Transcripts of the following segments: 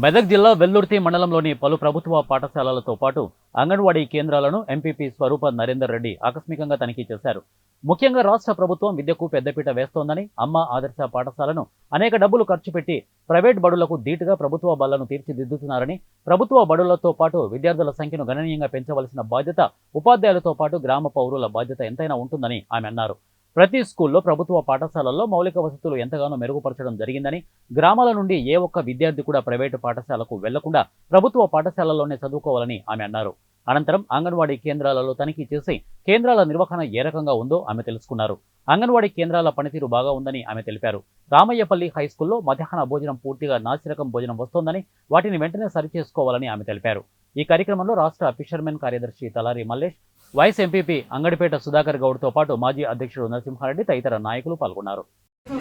మెదక్ జిల్లా వెల్లుర్తి మండలంలోని పలు ప్రభుత్వ పాఠశాలలతో పాటు అంగన్వాడీ కేంద్రాలను ఎంపీపీ స్వరూప నరేందర్ రెడ్డి ఆకస్మికంగా తనిఖీ చేశారు. ముఖ్యంగా రాష్ట్ర ప్రభుత్వం విద్యకు పెద్దపీట వేస్తోందని, అమ్మ ఆదర్శ పాఠశాలను అనేక డబ్బులు ఖర్చు పెట్టి ప్రైవేట్ బడులకు ధీటుగా ప్రభుత్వ బళ్లను తీర్చిదిద్దుతున్నారని, ప్రభుత్వ బడులతో పాటు విద్యార్థుల సంఖ్యను గణనీయంగా పెంచవలసిన బాధ్యత ఉపాధ్యాయులతో పాటు గ్రామ పౌరుల బాధ్యత ఎంతైనా ఉంటుందని ఆమె అన్నారు. ప్రతి స్కూల్లో, ప్రభుత్వ పాఠశాలల్లో మౌలిక వసతులు ఎంతగానో మెరుగుపరచడం జరిగిందని, గ్రామాల నుండి ఏ ఒక్క విద్యార్థి కూడా ప్రైవేటు పాఠశాలకు వెళ్లకుండా ప్రభుత్వ పాఠశాలల్లోనే చదువుకోవాలని ఆమె అన్నారు. అనంతరం అంగన్వాడీ కేంద్రాలలో తనిఖీ చేసి కేంద్రాల నిర్వహణ ఏ రకంగా ఉందో ఆమె తెలుసుకున్నారు. అంగన్వాడీ కేంద్రాల పనితీరు బాగా ఉందని ఆమె తెలిపారు. రామయ్యపల్లి హైస్కూల్లో మధ్యాహ్న భోజనం పూర్తిగా నాసిరకం భోజనం వస్తోందని, వాటిని వెంటనే సరిచేసుకోవాలని ఆమె తెలిపారు. ఈ కార్యక్రమంలో రాష్ట్ర ఫిషర్మెన్ కార్యదర్శి తలారి మల్లేష్, వైస్ ఎంపీపీ అంగడిపేట సుధాకర్ గౌడ్తో పాటు మాజీ అధ్యక్షుడు నరసింహారెడ్డి తదితర నాయకులు పాల్గొన్నారు.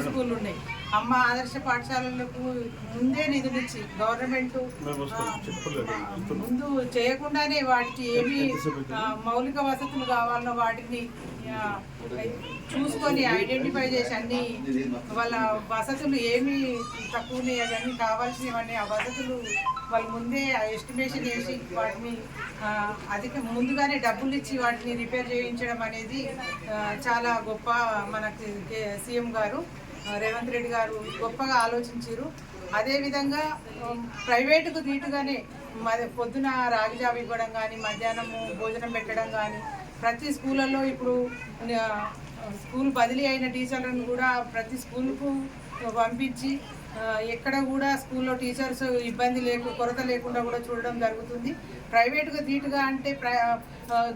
స్కూల్ ఉన్నాయి. అమ్మ ఆదర్శ పాఠశాలలకు ముందే నిధులిచ్చి గవర్నమెంట్ ముందు చేయకుండానే వాటికి ఏమి మౌలిక వసతులు కావాలనో వాటిని చూసుకొని ఐడెంటిఫై చేసి అన్ని వాళ్ళ వసతులు ఏమి తక్కువ ఉన్నాయి అవన్నీ కావాల్సినవన్నీ ఆ వసతులు వాళ్ళు ముందే ఎస్టిమేషన్ చేసి వాటిని ముందుగానే డబ్బులు ఇచ్చి వాటిని రిపేర్ చేయించడం అనేది చాలా గొప్ప మనకి సీఎం గారు రేవంత్ రెడ్డి గారు గొప్పగా ఆలోచించారు. అదేవిధంగా ప్రైవేటుకు ధీటుగానే పొద్దున రాగి జావ ఇవ్వడం కానీ, మధ్యాహ్నము భోజనం పెట్టడం కానీ, ప్రతి స్కూళ్ళల్లో ఇప్పుడు స్కూల్ బదిలీ అయిన టీచర్లను కూడా ప్రతి స్కూల్కు పంపించి ఎక్కడ కూడా స్కూల్లో టీచర్స్ ఇబ్బంది కొరత లేకుండా కూడా చూడడం జరుగుతుంది. ప్రైవేటుగా ధీటుగా అంటే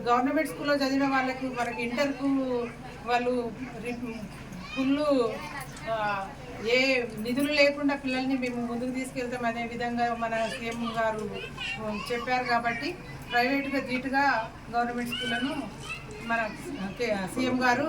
గవర్నమెంట్ స్కూల్లో చదివిన వాళ్ళకు మనకి ఇంటర్కు వాళ్ళు ఫుల్ ఏ నిధులు లేకుండా పిల్లల్ని మేము ముందుకు తీసుకెళ్తాం అనే విధంగా మన సీఎం గారు చెప్పారు. కాబట్టి ప్రైవేటుగా ధీటుగా గవర్నమెంట్ స్కూళ్ళను మన సీఎం గారు